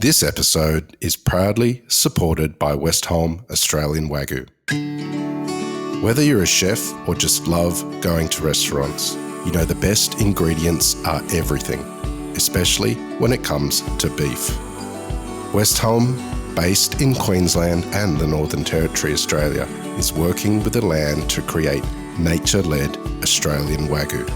This episode is proudly supported by Westholme Australian Wagyu. Whether you're a chef or just love going to restaurants, you know the best ingredients are everything, especially when it comes to beef. Westholme, based in Queensland and the Northern Territory, Australia, is working with the land to create nature-led Australian Wagyu.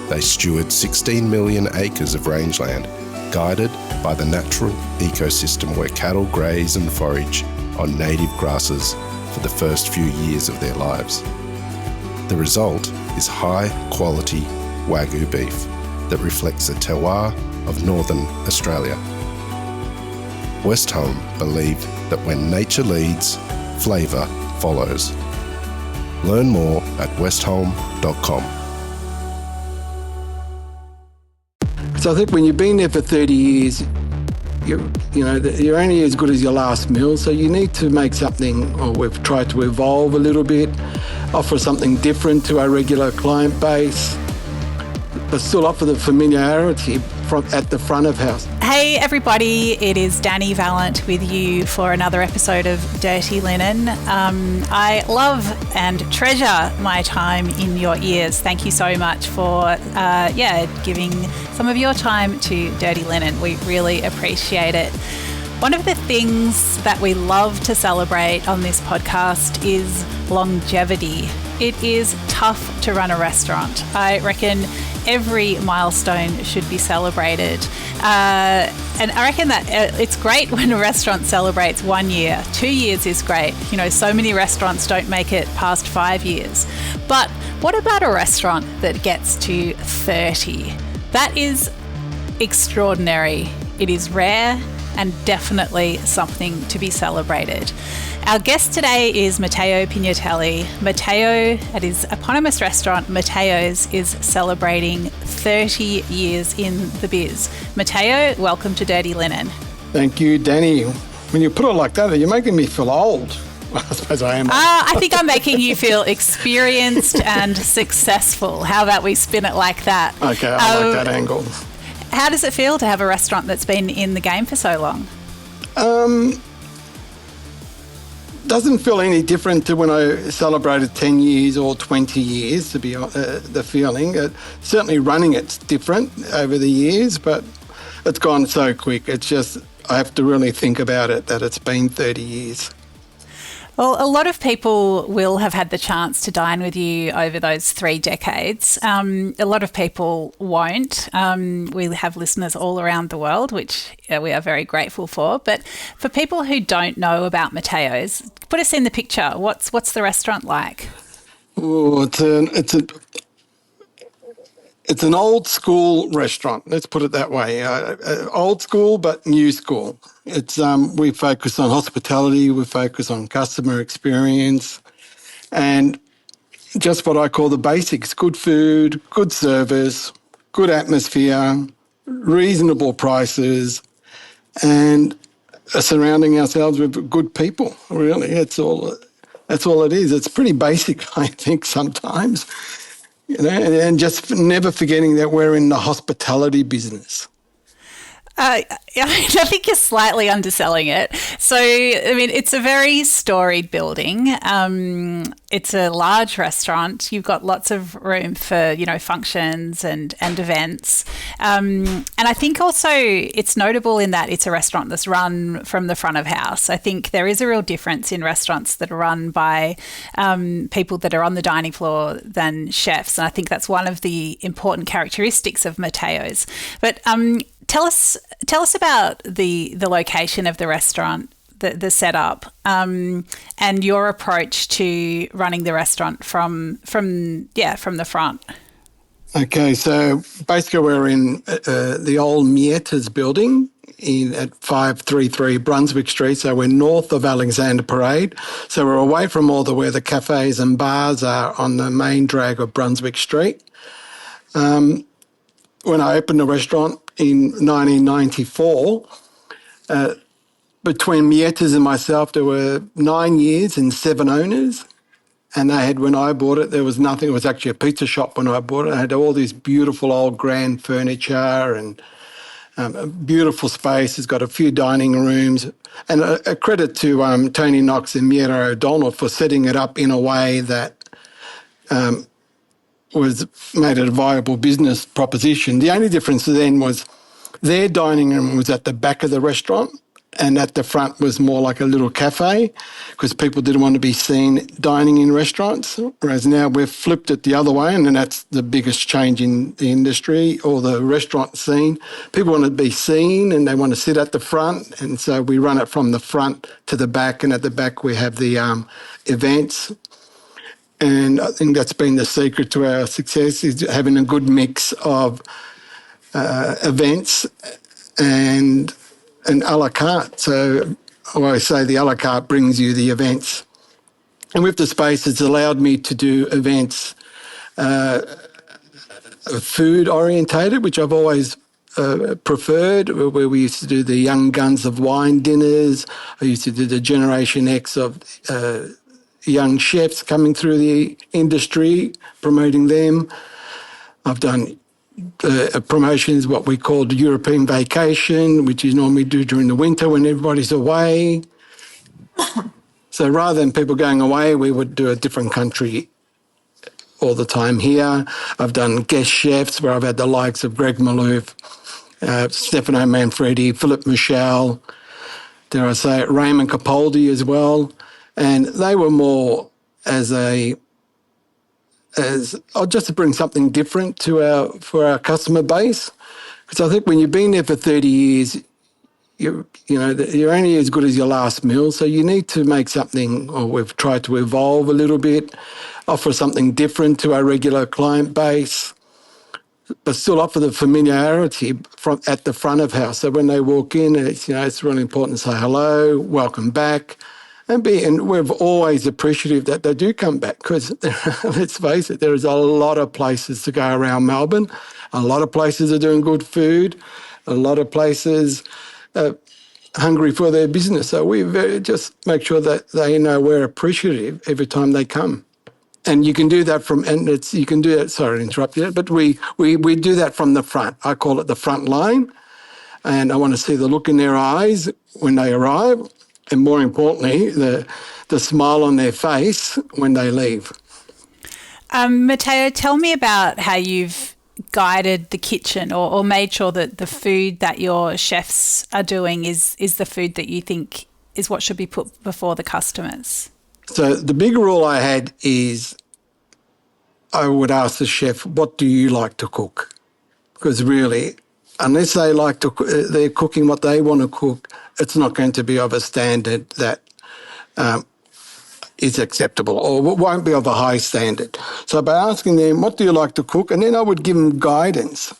They steward 16 million acres of rangeland, guided by the natural ecosystem where cattle graze and forage on native grasses for the first few years of their lives. The result is high-quality Wagyu beef that reflects the terroir of Northern Australia. Westholme believe that when nature leads, flavour follows. Learn more at westholme.com. So I think when you've been there for 30 years, you're only as good as your last meal. So you need to make something, or we've tried to evolve a little bit, offer something different to our regular client base, but still offer the familiarity at the front of house. Hey everybody, it is Dani Valent with you for another episode of Dirty Linen. I love and treasure my time in your ears. Thank you so much for giving some of your time to Dirty Linen. We really appreciate it. One of the things that we love to celebrate on this podcast is longevity. It is tough to run a restaurant. I reckon every milestone should be celebrated. And I reckon that it's great when a restaurant celebrates 1 year. 2 years is great. You know, so many restaurants don't make it past 5 years. But what about a restaurant that gets to 30? That is extraordinary. It is rare and definitely something to be celebrated. Our guest today is Matteo Pignatelli. Matteo, at his eponymous restaurant, Matteo's, is celebrating 30 years in the biz. Matteo, welcome to Dirty Linen. Thank you, Dani. When you put it like that, you're making me feel old. I suppose I am. I think I'm making you feel experienced and successful. How about we spin it like that? Okay, I like that angle. How does it feel to have a restaurant that's been in the game for so long? Doesn't feel any different to when I celebrated 10 years or 20 years, to be the feeling. Certainly running it's different over the years, but it's gone so quick. It's just, I have to really think about it, that it's been 30 years. Well, a lot of people will have had the chance to dine with you over those 3 decades. A lot of people won't. We have listeners all around the world, which we are very grateful for. But for people who don't know about Matteo's, put us in the picture. What's the restaurant like? Oh, it's an old school restaurant. Let's put it that way. Old school, but new school. It's we focus on hospitality. We focus on customer experience, and just what I call the basics: good food, good service, good atmosphere, reasonable prices, and surrounding ourselves with good people. Really, that's all it is. It's pretty basic, I think, sometimes. You know, and just never forgetting that we're in the hospitality business. I think you're slightly underselling it. So, I mean, it's a very storied building. It's a large restaurant. You've got lots of room for, functions and events. And I think also it's notable in that it's a restaurant that's run from the front of house. I think there is a real difference in restaurants that are run by people that are on the dining floor than chefs. And I think that's one of the important characteristics of Matteo's. But Tell us about the location of the restaurant, the setup, and your approach to running the restaurant from the front. Okay, so basically we're in the old Mietta's building at 533 Brunswick Street. So we're north of Alexander Parade. So we're away from where the cafes and bars are on the main drag of Brunswick Street. When I opened the restaurant in 1994, between Mietta's and myself, there were 9 years and 7 owners. And when I bought it, there was nothing. It was actually a pizza shop when I bought it. I had all this beautiful old grand furniture and A beautiful space. It's got a few dining rooms. And a credit to Tony Knox and Mieta O'Donnell for setting it up in a way that made it a viable business proposition. The only difference then was their dining room was at the back of the restaurant, and at the front was more like a little cafe because people didn't want to be seen dining in restaurants, whereas now we've flipped it the other way, and then that's the biggest change in the industry or the restaurant scene. People want to be seen and they want to sit at the front, and so we run it from the front to the back, and at the back we have the events. And I think that's been the secret to our success, is having a good mix of events and a la carte. So I always say the a la carte brings you the events. And with the space, it's allowed me to do events food orientated, which I've always preferred, where we used to do the Young Guns of Wine dinners. I used to do the Generation X of young chefs coming through the industry, promoting them. I've done promotions, what we called European Vacation, which is normally do during the winter when everybody's away. So rather than people going away, we would do a different country all the time here. I've done guest chefs where I've had the likes of Greg Malouf, Stefano Manfredi, Philip Michel, dare I say it, Raymond Capaldi as well. And they were more as just to bring something different for our customer base. Because I think when you've been there for 30 years, you're only as good as your last meal. So you need to make something, or we've tried to evolve a little bit, offer something different to our regular client base, but still offer the familiarity at the front of house. So when they walk in, it's really important to say hello, welcome back, and we're always appreciative that they do come back, because let's face it, there is a lot of places to go around Melbourne. A lot of places are doing good food. A lot of places are hungry for their business. So we just make sure that they know we're appreciative every time they come. And you can do that sorry to interrupt you, but we do that from the front. I call it the front line. And I want to see the look in their eyes when they arrive, and more importantly, the smile on their face when they leave. Matteo, tell me about how you've guided the kitchen or made sure that the food that your chefs are doing is the food that you think is what should be put before the customers. So the big rule I had is I would ask the chef, what do you like to cook? Because really, unless they're cooking what they want to cook, it's not going to be of a standard that is acceptable, or won't be of a high standard. So by asking them, what do you like to cook? And then I would give them guidance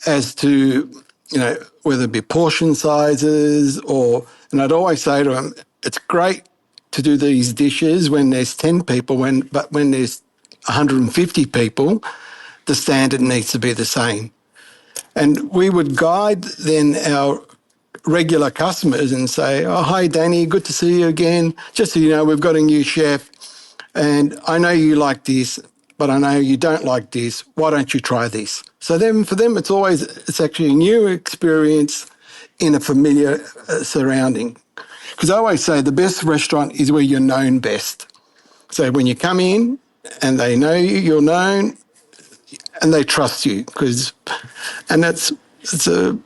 as to, whether it be portion sizes and I'd always say to them, it's great to do these dishes when there's 10 people, but when there's 150 people, the standard needs to be the same. And we would guide then our regular customers and say, oh, hi, Dani, good to see you again. Just so you know, we've got a new chef, and I know you like this, but I know you don't like this. Why don't you try this? So then for them, it's actually a new experience in a familiar surrounding. Because I always say the best restaurant is where you're known best. So when you come in and they know you, you're known, and they trust you, it's a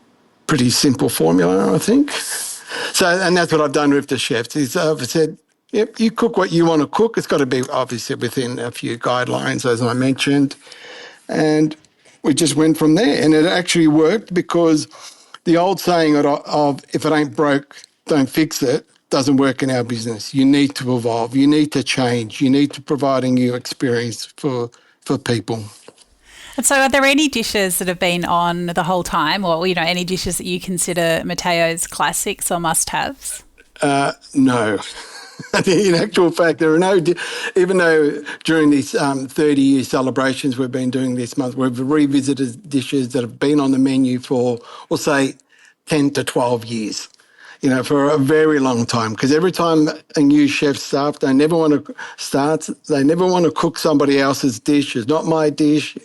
pretty simple formula, I think. So, and that's what I've done with the chefs. I've said, yep, you cook what you want to cook. It's got to be obviously within a few guidelines, as I mentioned. And we just went from there. And it actually worked, because the old saying of if it ain't broke, don't fix it, doesn't work in our business. You need to evolve. You need to change. You need to provide a new experience for people. And so are there any dishes that have been on the whole time, or, any dishes that you consider Matteo's classics or must-haves? No. In actual fact, there are no, even though during these 30-year celebrations we've been doing this month, we've revisited dishes that have been on the menu for, we'll say, 10 to 12 years, for a very long time. Because every time a new chef starts, they never want to cook somebody else's dish. It's not my dish.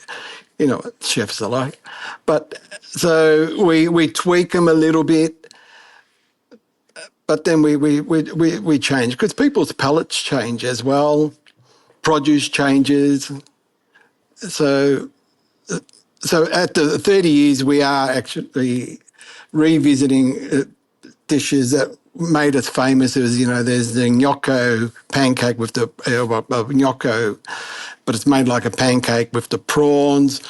you know what chefs are like. But so we tweak them a little bit, but then we change because people's palates change as well. Produce changes. So so at the 30 years, we are actually revisiting dishes that made us famous. There's the gnocco pancake with the gnocco, but it's made like a pancake with the prawns.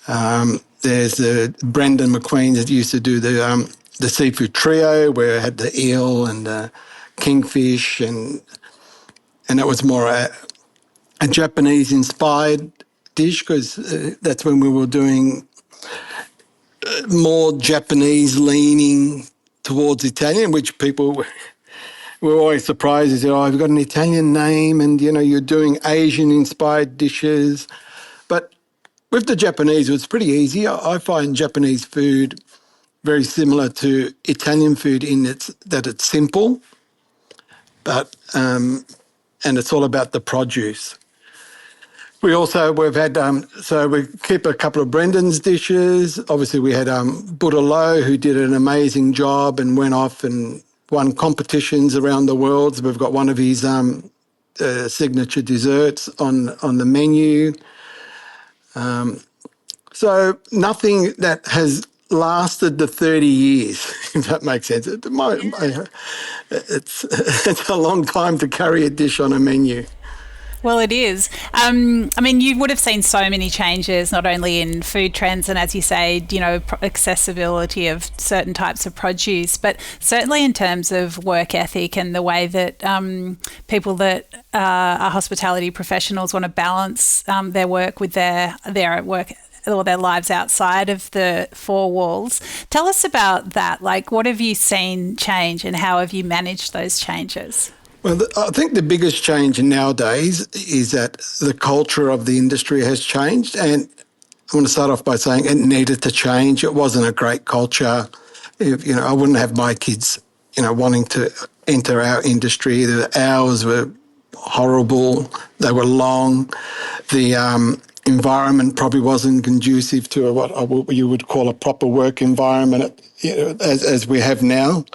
There's the Brendan McQueen that used to do the seafood trio where it had the eel and the kingfish, and it was more a Japanese-inspired dish because that's when we were doing more Japanese-leaning towards Italian, which people were always surprised. They said, "Oh, you've got an Italian name, and you're doing Asian-inspired dishes." But with the Japanese, it was pretty easy. I find Japanese food very similar to Italian food in that it's simple, but and it's all about the produce. We've had so we keep a couple of Brendan's dishes. Obviously, we had Budalo, who did an amazing job and went off and won competitions around the world. So we've got one of his signature desserts on the menu. So nothing that has lasted the 30 years, if that makes sense. It's a long time to carry a dish on a menu. Well, it is. I mean, you would have seen so many changes, not only in food trends and, as you say, accessibility of certain types of produce, but certainly in terms of work ethic and the way that people that are hospitality professionals want to balance their work with their work or their lives outside of the four walls. Tell us about that. Like, what have you seen change and how have you managed those changes? Well, I think the biggest change nowadays is that the culture of the industry has changed. And I want to start off by saying it needed to change. It wasn't a great culture. I wouldn't have my kids, wanting to enter our industry. The hours were horrible. They were long. The environment probably wasn't conducive to what you would call a proper work environment, as we have now.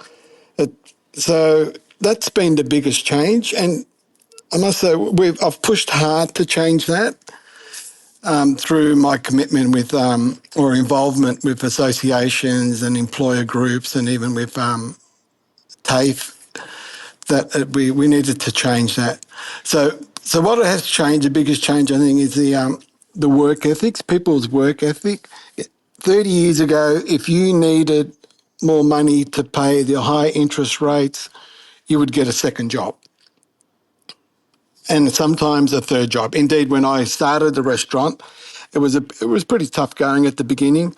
So that's been the biggest change, and I must say I've pushed hard to change that through my commitment with or involvement with associations and employer groups, and even with TAFE. That we needed to change that. So what has changed? The biggest change, I think, is the work ethics. People's work ethic. 30 years ago, if you needed more money to pay the high interest rates, you would get a second job and sometimes a third job. Indeed, when I started the restaurant, it was pretty tough going at the beginning.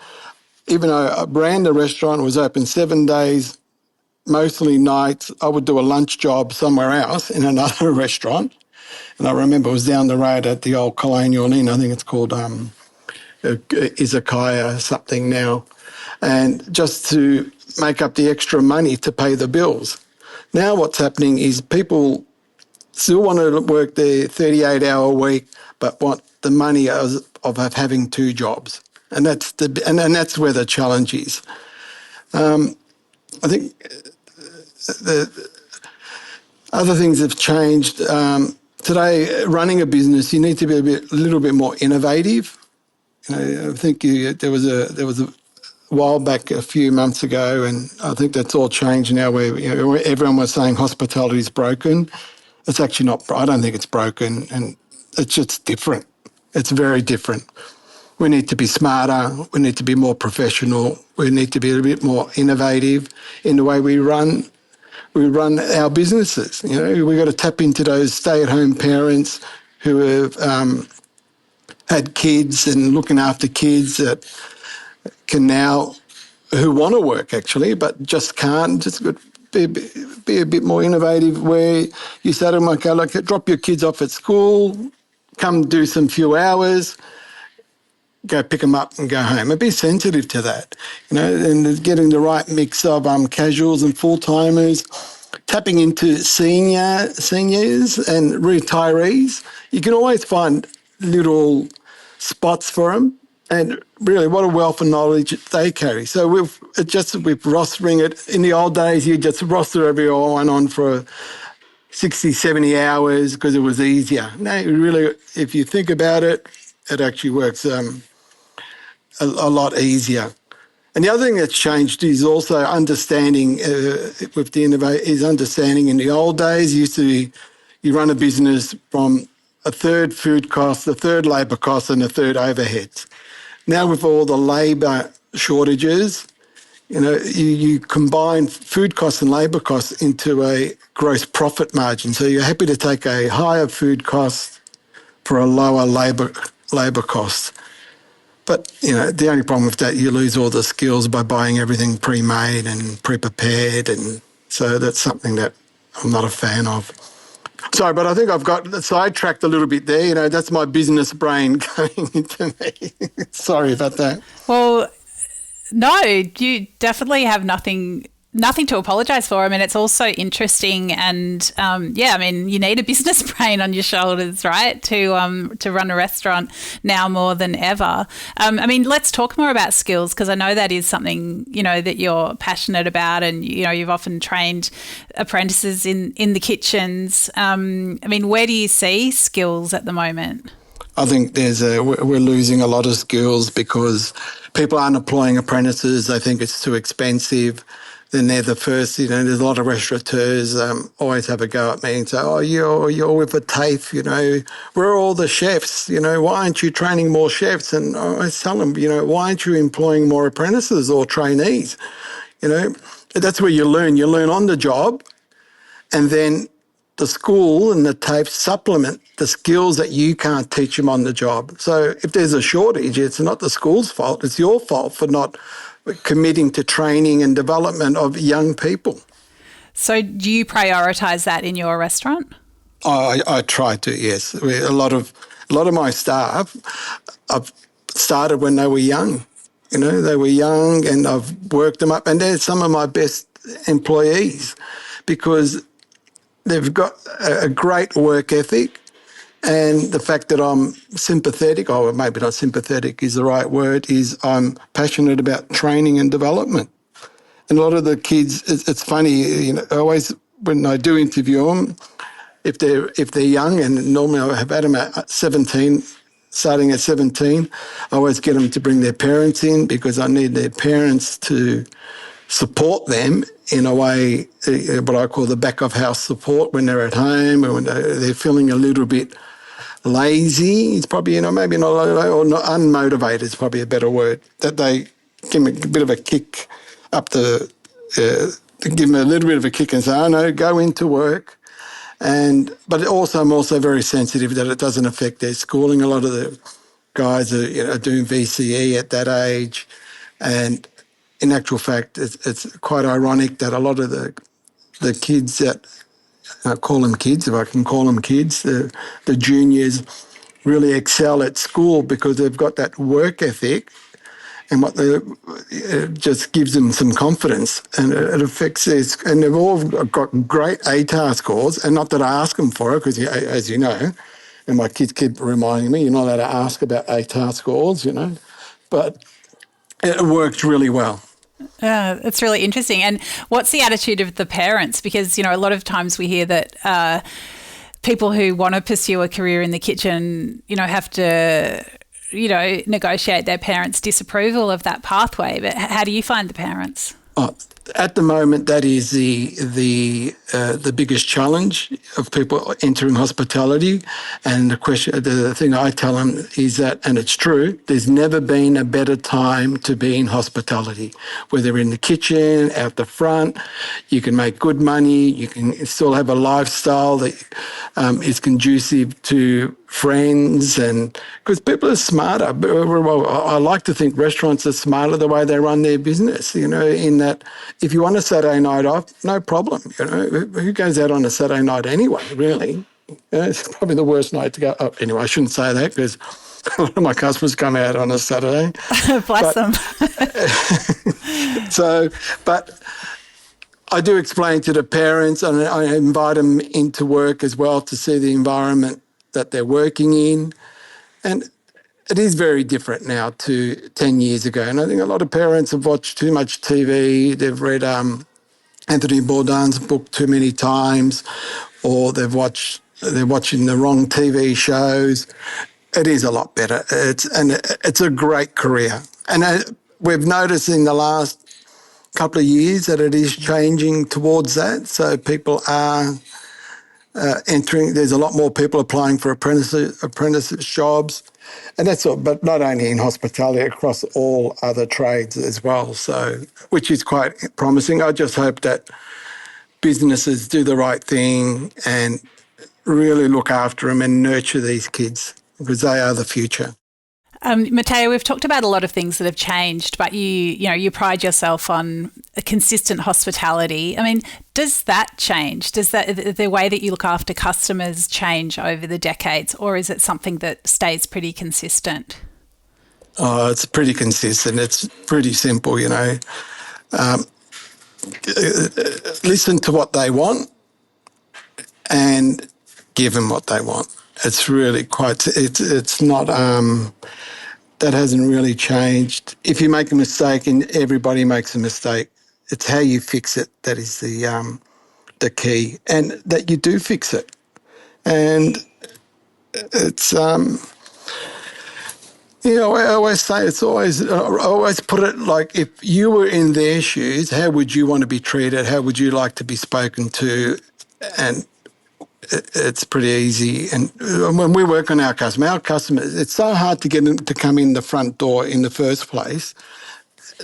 Even though I ran the restaurant, was open 7 days, mostly nights, I would do a lunch job somewhere else in another restaurant. And I remember it was down the road at the old Colonial Inn. I think it's called Izakaya something now. And just to make up the extra money to pay the bills. Now what's happening is people still want to work their 38-hour week, but want the money of having two jobs, and that's where the challenge is. I think the other things have changed. Today, running a business, you need to be a little bit more innovative. I think there was a while back a few months ago, and I think that's all changed now, where everyone was saying hospitality is broken. It's actually not. I don't think it's broken, and it's just different. It's very different. We need to be smarter. We need to be more professional. We need to be a bit more innovative in the way we run our businesses. We've got to tap into those stay-at-home parents who have had kids and looking after kids that can now, who want to work actually, but just can't. Just be a bit more innovative, where you say to them, okay, look, drop your kids off at school, come do some few hours, go pick them up and go home. And be sensitive to that, and getting the right mix of casuals and full-timers, tapping into seniors and retirees. You can always find little spots for them, And really, what a wealth of knowledge they carry. So we've rostering it. In the old days, you just roster everyone on for 60, 70 hours because it was easier. Now, really, if you think about it, it actually works a lot easier. And the other thing that's changed is also understanding with the is understanding. In the old days, used to be you run a business from a third food cost, a third labour cost, and a third overheads. Now with all the labour shortages, you combine food costs and labour costs into a gross profit margin. So you're happy to take a higher food cost for a lower labour cost. But, the only problem with that, you lose all the skills by buying everything pre-made and pre-prepared. And so that's something that I'm not a fan of. Sorry, but I think I've got sidetracked a little bit there. That's my business brain going into me. Sorry about that. Well, no, you definitely have nothing to apologise for. I mean, it's also interesting, and you need a business brain on your shoulders, right, to run a restaurant now more than ever. Let's talk more about skills, because I know that is something that you're passionate about, and you've often trained apprentices in the kitchens. Where do you see skills at the moment? I think we're losing a lot of skills because people aren't employing apprentices. They think it's too expensive. Then they're the first, there's a lot of restaurateurs always have a go at me and say, oh, you're with a TAFE, where are all the chefs? Why aren't you training more chefs? And I tell them, why aren't you employing more apprentices or trainees? That's where you learn. You learn on the job, and then the school and the TAFE supplement the skills that you can't teach them on the job. So if there's a shortage, it's not the school's fault. It's your fault for not committing to training and development of young people. So do you prioritise that in your restaurant? I try to, yes. A lot of my staff, I've started when they were young. They were young, and I've worked them up, and they're some of my best employees because they've got a great work ethic. And the fact that I'm sympathetic, or maybe not sympathetic is the right word, is I'm passionate about training and development. And a lot of the kids, it's funny, always when I do interview them, if they're young, and normally I have had them at 17, starting at 17, I always get them to bring their parents in because I need their parents to support them in a way, what I call the back of house support when they're at home, or when they're feeling a little bit lazy. It's probably, maybe not, or not unmotivated is probably a better word, that they give them a bit of a kick up give them a little bit of a kick and say, oh no, go into work. But also, I'm also very sensitive that it doesn't affect their schooling. A lot of the guys are doing VCE at that age, and in actual fact, it's quite ironic that a lot of the kids that I call them kids, if I can call them kids, the juniors really excel at school because they've got that work ethic, and it just gives them some confidence, and it affects this. And they've all got great ATAR scores, and not that I ask them for it, because as you know, and my kids keep reminding me, you're not allowed to ask about ATAR scores, but it works really well. It's really interesting. And what's the attitude of the parents? Because, a lot of times we hear that people who want to pursue a career in the kitchen, have to, negotiate their parents' disapproval of that pathway. But how do you find the parents? At the moment, that is the biggest challenge of people entering hospitality. And the thing I tell them is that, and it's true, there's never been a better time to be in hospitality. Whether in the kitchen, out the front, you can make good money, you can still have a lifestyle that is conducive to friends, and because people are smarter. Well, I like to think restaurants are smarter the way they run their business, in that if you want a Saturday night off, no problem. Who goes out on a Saturday night anyway, really? It's probably the worst night to go. Oh, anyway, I shouldn't say that because a lot of my customers come out on a Saturday. Bless them. But I do explain to the parents, and I invite them into work as well to see the environment that they're working in. And it is very different now to 10 years ago. And I think a lot of parents have watched too much TV. They've read Anthony Bourdain's book too many times, or they're watching the wrong TV shows. It is a lot better. It's a great career. And we've noticed in the last couple of years that it is changing towards that. So people are entering. There's a lot more people applying for apprenticeship jobs, and that's all. But not only in hospitality, across all other trades as well. So, which is quite promising. I just hope that businesses do the right thing and really look after them and nurture these kids because they are the future. Matteo, we've talked about a lot of things that have changed, but you pride yourself on a consistent hospitality. I mean, does that change? Does the way that you look after customers change over the decades, or is it something that stays pretty consistent? Oh, it's pretty consistent. It's pretty simple, listen to what they want and give them what they want. It's really it's not, that hasn't really changed. If you make a mistake, and everybody makes a mistake, it's how you fix it that is the key, and that you do fix it. And it's, I always say I always put it like, if you were in their shoes, how would you want to be treated? How would you like to be spoken to? And it's pretty easy. And when we work on our customers, it's so hard to get them to come in the front door in the first place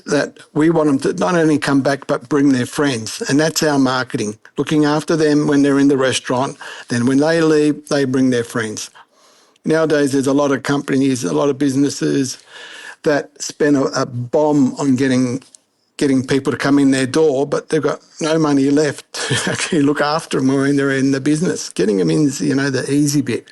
that we want them to not only come back but bring their friends. And that's our marketing, looking after them when they're in the restaurant. Then when they leave, they bring their friends. Nowadays, there's a lot of companies, a lot of businesses that spend a bomb on getting people to come in their door, but they've got no money left to actually look after them when they're in the business. Getting them in is, the easy bit.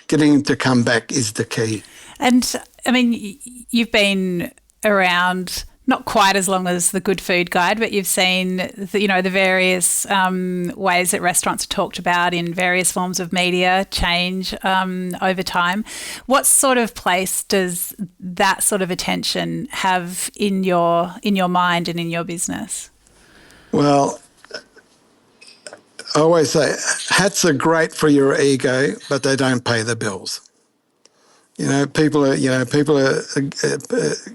Getting them to come back is the key. And, I mean, you've been around not quite as long as the Good Food Guide, but you've seen, the various ways that restaurants are talked about in various forms of media change over time. What sort of place does that sort of attention have in your mind and in your business? Well, I always say hats are great for your ego, but they don't pay the bills. People are,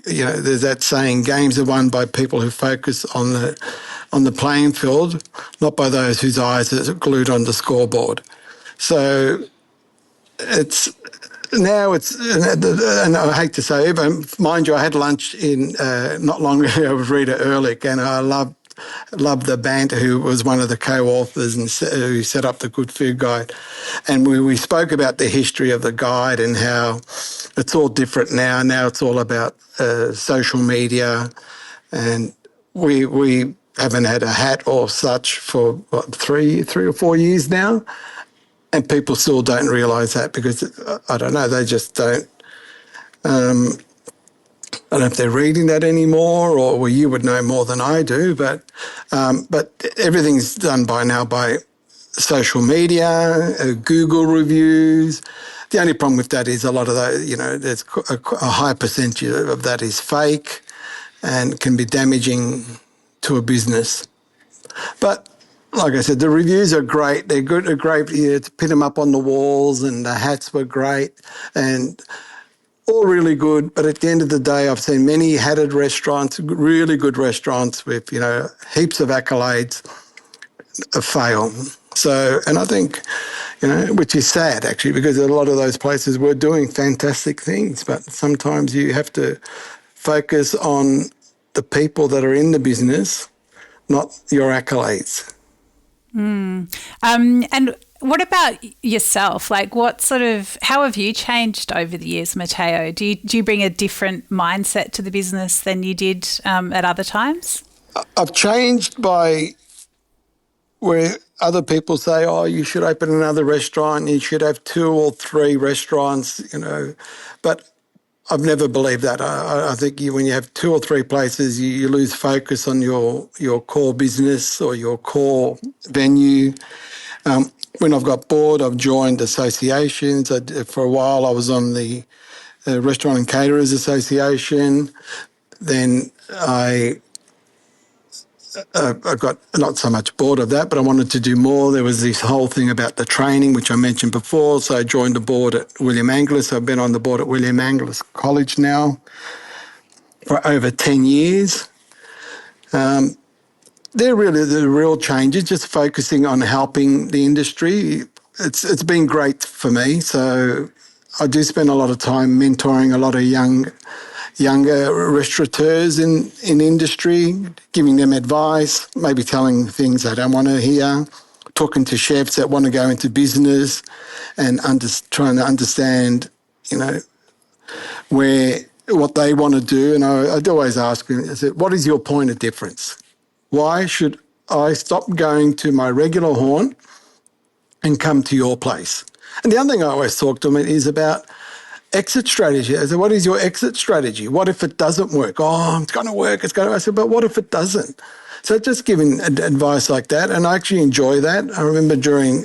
there's that saying, games are won by people who focus on the playing field, not by those whose eyes are glued on the scoreboard. So and I hate to say it, but mind you, I had lunch not long ago with Rita Ehrlich, and I loved the banter, who was one of the co-authors and who set up the Good Food Guide. And we spoke about the history of the guide and how it's all different now. Now it's all about social media, and we haven't had a hat or such for, 3 or 4 years now, and people still don't realise that because, I don't know, they just don't. I don't know if they're reading that anymore, or well, you would know more than I do, but everything's done by social media, Google reviews. The only problem with that is a lot of those, there's a high percentage of that is fake and can be damaging to a business. But like I said, the reviews are great. They're good. They're great to pin them up on the walls, and the hats were great and all really good. But at the end of the day, I've seen many hatted restaurants, really good restaurants with, heaps of accolades, fail. So, and I think, which is sad actually, because a lot of those places were doing fantastic things, but sometimes you have to focus on the people that are in the business, not your accolades. And what about yourself? Like, how have you changed over the years, Matteo? Do you bring a different mindset to the business than you did at other times? I've changed by where other people say, oh, you should open another restaurant, you should have 2 or 3 restaurants, but I've never believed that. I think when you have 2 or 3 places, you lose focus on your core business or your core venue. When I've got bored, I've joined associations. For a while, I was on the Restaurant and Caterers Association. Then I got not so much bored of that, but I wanted to do more. There was this whole thing about the training, which I mentioned before. So I joined the board at William Angliss. I've been on the board at William Angliss College now for over 10 years. They're really the real changes, just focusing on helping the industry. It's been great for me. So I do spend a lot of time mentoring a lot of younger restaurateurs in industry, giving them advice, maybe telling things they don't want to hear, talking to chefs that want to go into business and trying to understand, what they want to do. And I'd always ask them, what is your point of difference? Why should I stop going to my regular horn and come to your place? And the other thing I always talk to them is about exit strategy. I said, what is your exit strategy? What if it doesn't work? Oh, it's going to work. I said, but what if it doesn't? So just giving advice like that. And I actually enjoy that. I remember during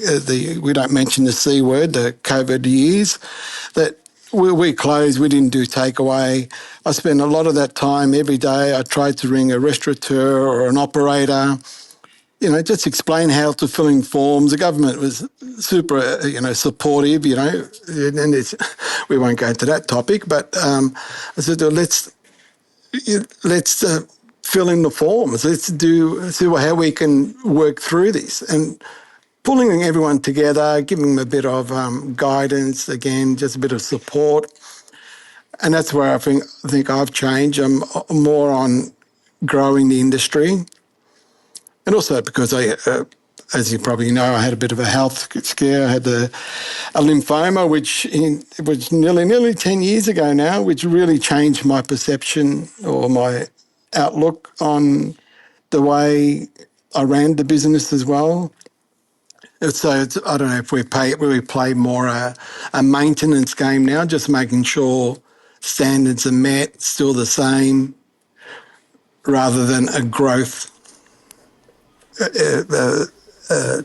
we don't mention the C word, the COVID years, that we closed, we didn't do takeaway. I spent a lot of that time every day. I tried to ring a restaurateur or an operator, just explain how to fill in forms. The government was super, supportive, and we won't go into that topic, but I said, let's fill in the forms. Let's see how we can work through this. And pulling everyone together, giving them a bit of guidance, again, just a bit of support. And that's where I think I've changed. I'm more on growing the industry. And also because as you probably know, I had a bit of a health scare. I had a lymphoma, which it was nearly 10 years ago now, which really changed my perception or my outlook on the way I ran the business as well. So I don't know if we play more a maintenance game now, just making sure standards are met, still the same, rather than a growth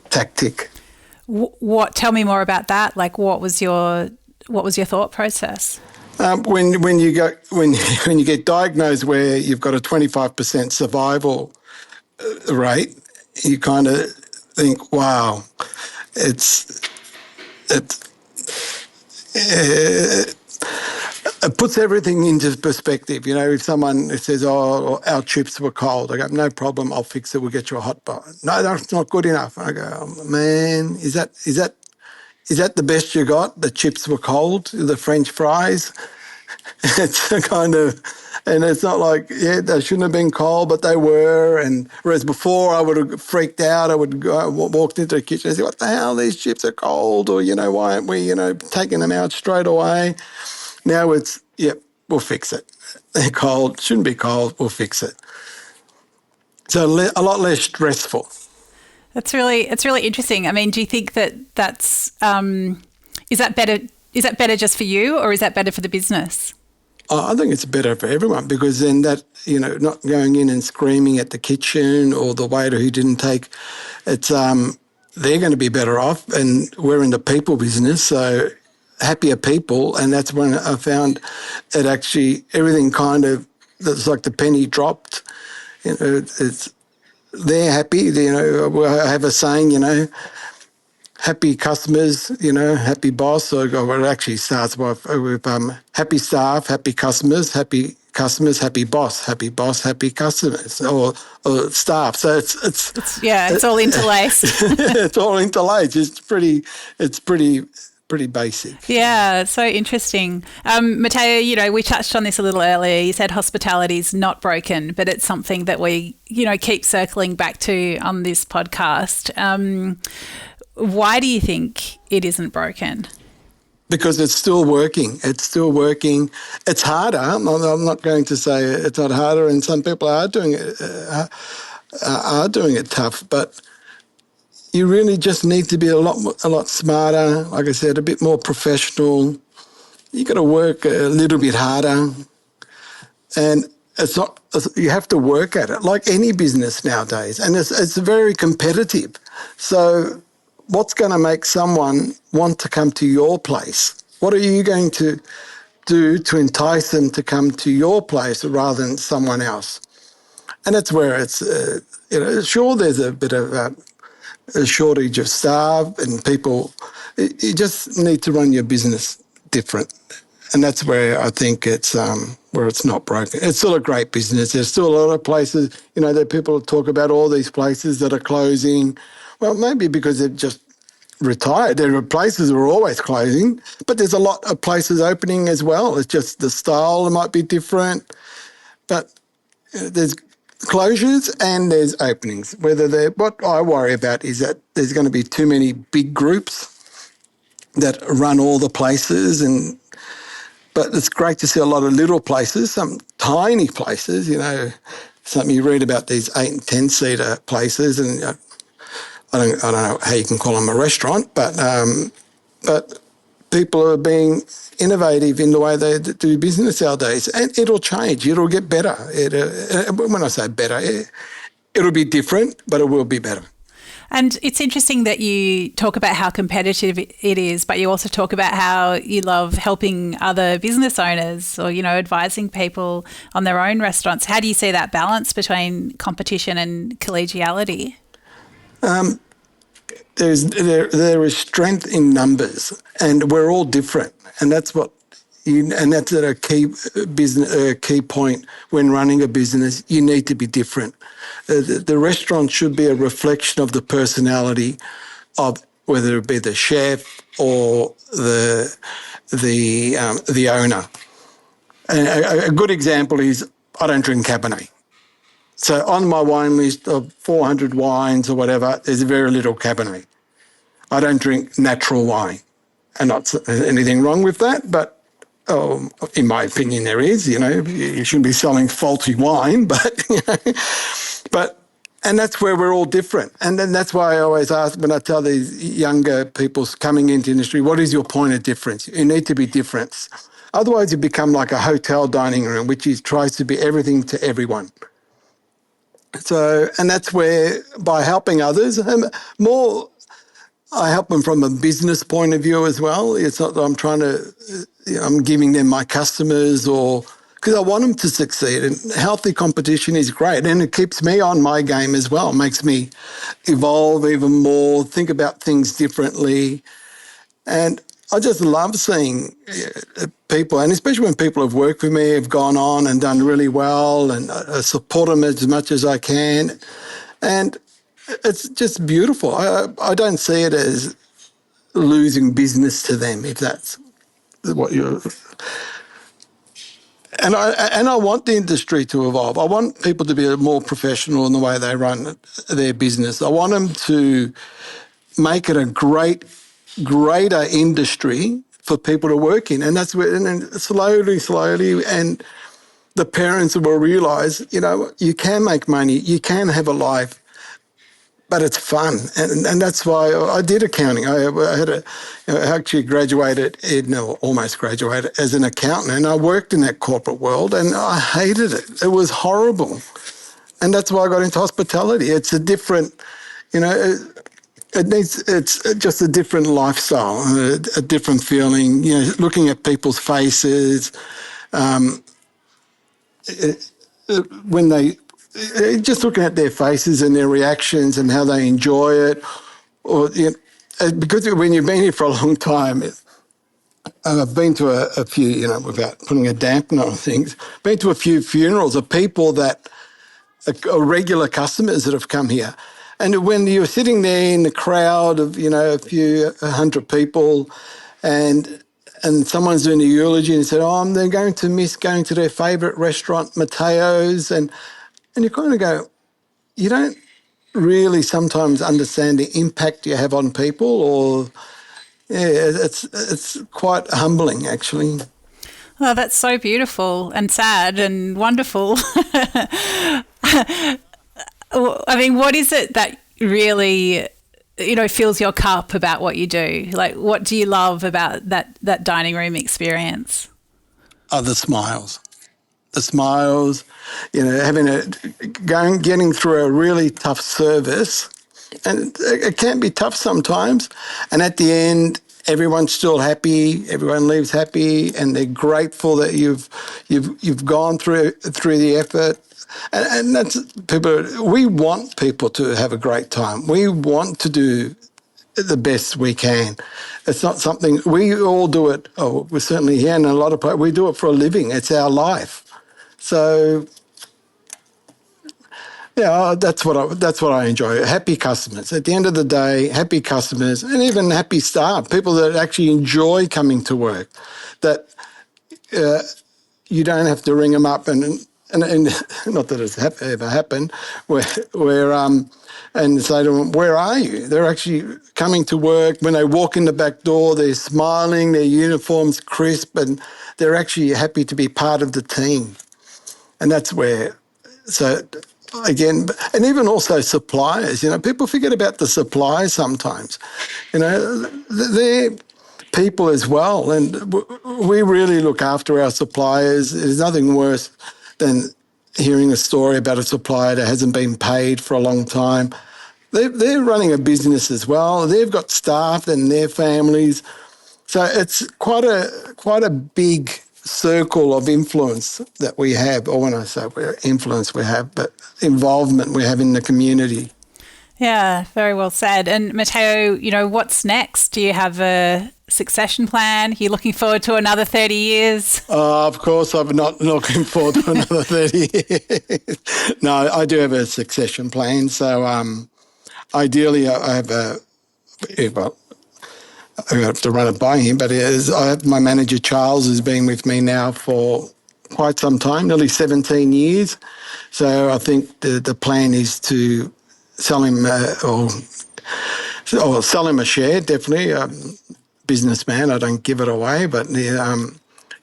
tactic. What? Tell me more about that. Like, what was your thought process? When you get diagnosed where you've got a 25% survival rate, you kind of think, wow, it puts everything into perspective. If someone says, "Oh, our chips were cold," I go, "No problem, I'll fix it. We'll get you a hot bar." No, that's not good enough. I go, oh, "Man, is that the best you got? The chips were cold, the French fries." It's a kind of, and it's not like, yeah, they shouldn't have been cold, but they were. And whereas before I would have freaked out, I would go, walked into the kitchen and say, "What the hell? These chips are cold," or why aren't we, taking them out straight away? Now it's, yep, we'll fix it. They're cold, shouldn't be cold, we'll fix it. So a lot less stressful. It's really interesting. I mean, do you think that's is that better? Is that better just for you, or is that better for the business? I think it's better for everyone, because then that, not going in and screaming at the kitchen or the waiter who didn't take, it's they're going to be better off, and we're in the people business, so happier people. And that's when I found it actually, everything kind of, it's like the penny dropped. It's they're happy. I have a saying, happy customers, happy boss. So it actually starts with happy staff, happy customers, happy boss, happy customers, or staff. So it's all interlaced. It's all interlaced. It's pretty basic. Yeah, it's so interesting. Matteo, we touched on this a little earlier. You said hospitality is not broken, but it's something that we, keep circling back to on this podcast. Why do you think it isn't broken? Because it's still working. It's harder. I'm not going to say it's not harder, and some people are doing it tough, but you really just need to be a lot smarter. Like I said, a bit more professional. You got to work a little bit harder, and you have to work at it like any business nowadays, and it's very competitive. So what's going to make someone want to come to your place? What are you going to do to entice them to come to your place rather than someone else? And that's where it's, sure, there's a bit of a shortage of staff and people. You just need to run your business different. And that's where I think it's where it's not broken. It's still a great business. There's still a lot of places, that people talk about all these places that are closing. Well, maybe because they've just retired. There are places that are always closing, but there's a lot of places opening as well. It's just the style might be different. But there's closures and there's openings. What I worry about is that there's going to be too many big groups that run all the places, but it's great to see a lot of little places, some tiny places. Something you read about these 8 and 10-seater places, and I don't know how you can call them a restaurant, but people are being innovative in the way they do business nowadays, and it'll change. It'll get better. When I say better, it'll be different, but it will be better. And it's interesting that you talk about how competitive it is, but you also talk about how you love helping other business owners or, advising people on their own restaurants. How do you see that balance between competition and collegiality? There is strength in numbers, and we're all different, and that's that's a key point when running a business. You need to be different. The restaurant should be a reflection of the personality of whether it be the chef or the owner. And a good example is I don't drink Cabernet. So on my wine list of 400 wines or whatever, there's very little Cabernet. I don't drink natural wine. And not anything wrong with that, but in my opinion there is. You shouldn't be selling faulty wine, but and that's where we're all different. And then that's why I always ask when I tell these younger people coming into industry, what is your point of difference? You need to be different. Otherwise you become like a hotel dining room, which tries to be everything to everyone. So, and that's where by helping others, I help them from a business point of view as well. It's not that I'm giving them my customers because I want them to succeed. And healthy competition is great. And it keeps me on my game as well. It makes me evolve even more, think about things differently. And I just love seeing people, and especially when people have worked with me, have gone on and done really well, and I support them as much as I can. And it's just beautiful. I don't see it as losing business to them, if that's what you're... And I want the industry to evolve. I want people to be more professional in the way they run their business. I want them to make it a greater industry for people to work in. And that's where, and then slowly, and the parents will realise, you can make money, you can have a life, but it's fun. And that's why I did accounting. I actually graduated, almost graduated as an accountant, and I worked in that corporate world, and I hated it. It was horrible. And that's why I got into hospitality. It's a different, it's just a different lifestyle, a different feeling, looking at people's faces, when they, just looking at their faces and their reactions and how they enjoy it. Or because when you've been here for a long time, I've been to a few, without putting a dampener on things, been to a few funerals of people that are regular customers that have come here. And when you're sitting there in the crowd of, a few 100 people, and someone's doing a eulogy and said, they're going to miss going to their favourite restaurant, Matteo's, and you kind of go, you don't really sometimes understand the impact you have on people, or it's quite humbling actually. Oh, that's so beautiful and sad and wonderful. I mean, what is it that really, fills your cup about what you do? Like, what do you love about that dining room experience? The smiles. The smiles, getting through a really tough service, and it can be tough sometimes. And at the end, everyone's still happy, everyone leaves happy, and they're grateful that you've gone through the effort. And that's people. We want people to have a great time. We want to do the best we can. It's not something we all do it. Oh, we're certainly here, and a lot of places we do it for a living. It's our life. So, yeah, that's what I enjoy. Happy customers. At the end of the day, happy customers, and even happy staff. People that actually enjoy coming to work. That you don't have to ring them up and not that it's ever happened, and say to them, "Where are you?" They're actually coming to work. When they walk in the back door, they're smiling, their uniform's crisp, and they're actually happy to be part of the team. And that's where, so again, and even also suppliers, people forget about the suppliers sometimes. They're people as well, and we really look after our suppliers. There's nothing worse than hearing a story about a supplier that hasn't been paid for a long time. They're running a business as well. They've got staff and their families, so it's quite a big circle of influence that we have. Or when I say influence we have, but involvement we have in the community. Yeah, very well said. And Matteo, what's next? Do you have a succession plan? Are you looking forward to another 30 years? Of course, I'm not looking forward to another 30 years. No, I do have a succession plan. So ideally, I have I have to run it by him, but I have my manager, Charles, who's been with me now for quite some time, nearly 17 years. So I think the plan is to sell him or sell him a share, definitely. Businessman, I don't give it away, but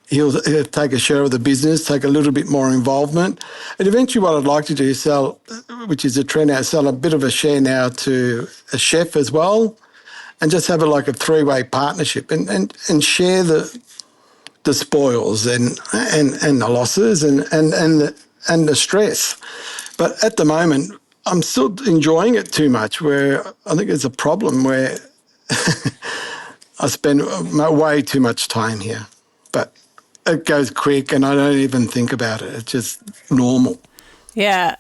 he'll take a share of the business, take a little bit more involvement. And eventually what I'd like to do is sell, which is a trend now, sell a bit of a share now to a chef as well, and just have a three-way partnership and share the spoils and the losses and the stress. But at the moment, I'm still enjoying it too much, where I think there's a problem where I spend way too much time here. But it goes quick and I don't even think about it. It's just normal. Yeah.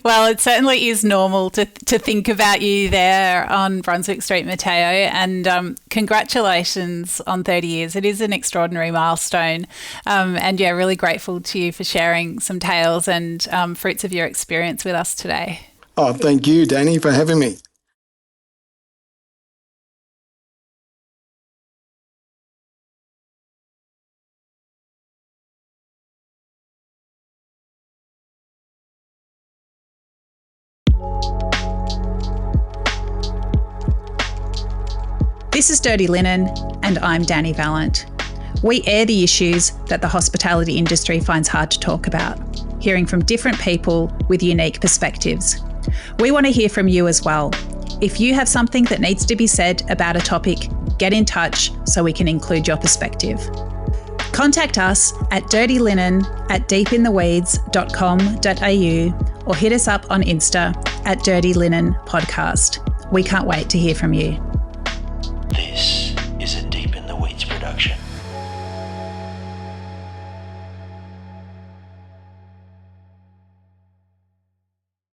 Well, it certainly is normal to think about you there on Brunswick Street, Matteo, and congratulations on 30 years. It is an extraordinary milestone, and yeah, really grateful to you for sharing some tales and fruits of your experience with us today. Oh, thank you, Dani, for having me. This is Dirty Linen, and I'm Dani Valent. We air the issues that the hospitality industry finds hard to talk about, hearing from different people with unique perspectives. We want to hear from you as well. If you have something that needs to be said about a topic, get in touch so we can include your perspective. Contact us at dirtylinen@deepintheweeds.com.au or hit us up on Insta at Dirty Linen Podcast. We can't wait to hear from you.